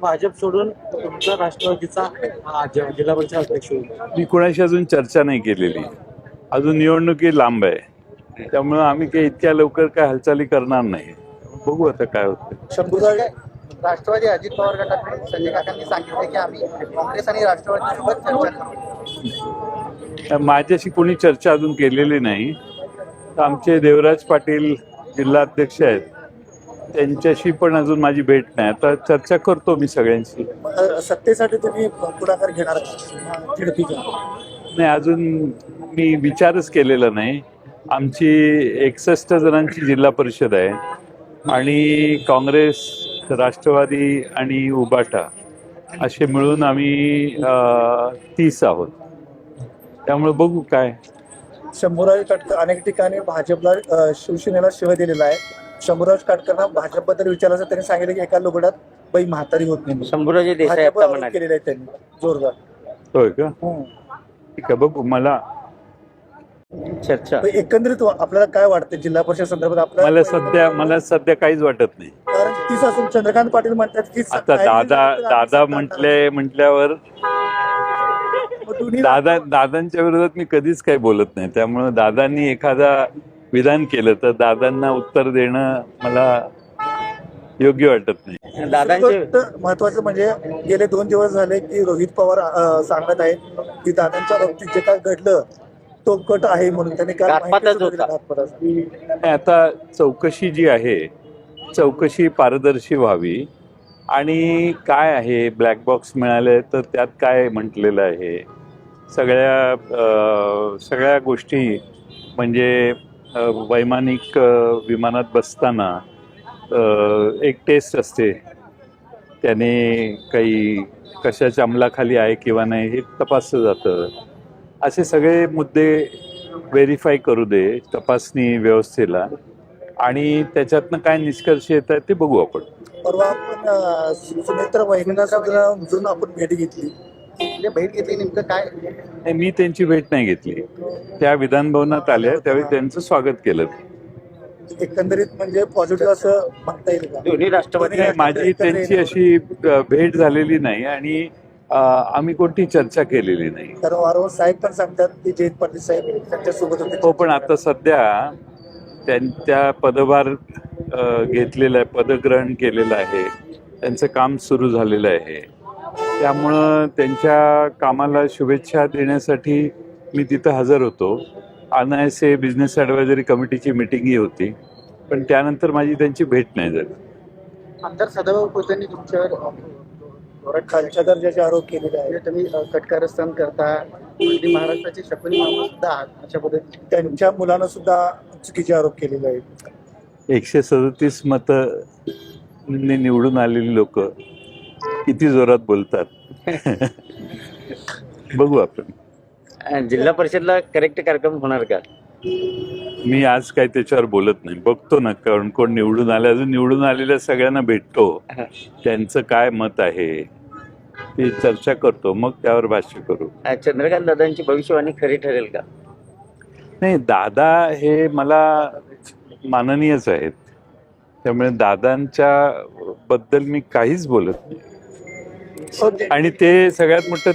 भाजप सोडून तुमचा राष्ट्रवादीचा जिल्हा परिषद अध्यक्ष होईल? मी कुणाशी अजून चर्चा नाही केलेली. अजून निवडणुकी लांब आहे, त्यामुळे आम्ही काही इतक्या लवकर काय हालचाली करणार नाही. बघू आता काय होतं. शंभूराज राष्ट्रवादी अजित पवार गटाकडून संजय काकांनी सांगितले की आम्ही काँग्रेस आणि राष्ट्रवादीसोबत चर्चा करू. माझ्याशी कोणी चर्चा अजून केलेली नाही. तर आमचे देवराज पाटील जिल्हाध्यक्ष आहेत, त्यांच्याशी पण अजून माझी भेट नाही. आता चर्चा करतो मी सगळ्यांशी. सत्तेसाठी तुम्ही पुढाकार घेणार झेडपीचा? नाही, अजून मी विचारच केलेला नाही. आमची 61 जणांची जिल्हा परिषद आहे आणि काँग्रेस, राष्ट्रवादी आणि उबाटा असे मिळून आम्ही 30 आहोत. त्यामुळे बघू काय. शंभूराज काटकर अनेक ठिकाणी भाजपला शिवसेनेला शिवाय दिलेला आहे. शंभूराज काटकरना भाजपबद्दल विचारलं असं त्यांनी सांगितलं की एका लुगडात बाई म्हातारी होत नाही. शंभूराजे देसाई आता म्हणाले. केलेले आहेत त्यांनी जोरदार. होय का? ठीक आहे, बघू. चर्चा एकंदरीत आपल्याला काय वाटतं जिल्हा परिषद संदर्भात? आपल्याला मला सध्या काहीच वाटत नाही. कारण 30 असून चंद्रकांत पाटील म्हणतात की आता दादा म्हटल्यावर दादांच्या विरोधात मी कधीच काही बोलत नाही. त्यामुळे दादांनी एखादा विधान केलं तर दादांना उत्तर देणं मला योग्य वाटत नाही. दादांचे महत्वाचं म्हणजे गेले 2 दिवस झाले की रोहित पवार सांगत आहेत की दादांच्या बाबतीत जे काय घडलं तो कट आहे म्हणून त्यांनी काल घातपातच माहिती होता. घातपाताचा. आता चौकशी जी आहे, चौकशी पारदर्शी व्हावी. आणि काय आहे, ब्लॅक बॉक्स मिळाले तर त्यात काय म्हटलेलं आहे, सगळ्या गोष्टी म्हणजे वैमानिक विमानात बसताना एक टेस्ट असते, त्याने काही कशाच्या अंमलाखाली आहे किंवा नाही हे तपासलं जातं. असे सगळे मुद्दे व्हेरीफाय करू दे तपासणी व्यवस्थेला, आणि त्याच्यातनं काय निष्कर्ष येतात ते बघू आपण. परवा आपण सुमित्रा वहिनींना सुद्धा आपण भेट घेतली. भेट घेतली नेमकं काय? नाही, मी त्यांची भेट नाही घेतली. त्या विधान भवनात आल्या त्यावेळी त्यांचं स्वागत केलं. एकंदरीत म्हणजे पॉझिटिव्ह असं म्हणता येईल का? दोन्ही राष्ट्रवादी माझी त्यांची अशी भेट झालेली नाही आणि आम्ही कोणती चर्चा केलेली नाही. कारण वारंवार साहेब पण सांगतात की जयंत पाटील साहेब त्यांच्यासोबत होते. हो, पण आता सध्या त्यांच्या पदभार घेतलेला आहे, पदग्रहण केलेलं आहे, त्यांचं काम सुरू झालेलं आहे. त्यामुळं त्यांच्या कामाला शुभेच्छा देण्यासाठी मी तिथं हजर होतो. NISA बिझनेस ॲडवायझरी कमिटीची मिटिंगही होती, पण त्यानंतर माझी त्यांची भेट नाही झाली. आमदार सदाभाऊ खोतांनी तुमच्यावर खालच्या दर्जाचे आरोप केलेले आहेत. तुम्ही कटकारस्थान करता, महाराष्ट्राचे शकुनी मामा सुद्धा आहात अशा पद्धतीने त्यांच्या मुलांना सुद्धा चुकीचे आरोप केलेले आहेत. 137 मतं निवडून आलेली लोक किती जोरात बोलतात बघू आपण. जिल्हा परिषदला करेक्ट कार्यक्रम होणार का? मी आज काही त्याच्यावर बोलत नाही. बघतो ना कोण निवडून आले. अजून निवडून आलेल्या सगळ्यांना भेटतो, त्यांचं काय मत आहे ते चर्चा करतो, मग त्यावर भाष्य करू. चंद्रकांत दादांची भविष्यवाणी खरी ठरेल का? नाही, दादा हे मला माननीयच आहेत, त्यामुळे दादांच्या बद्दल मी काहीच बोलत नाही. आणि ते सगळ्यात मोठं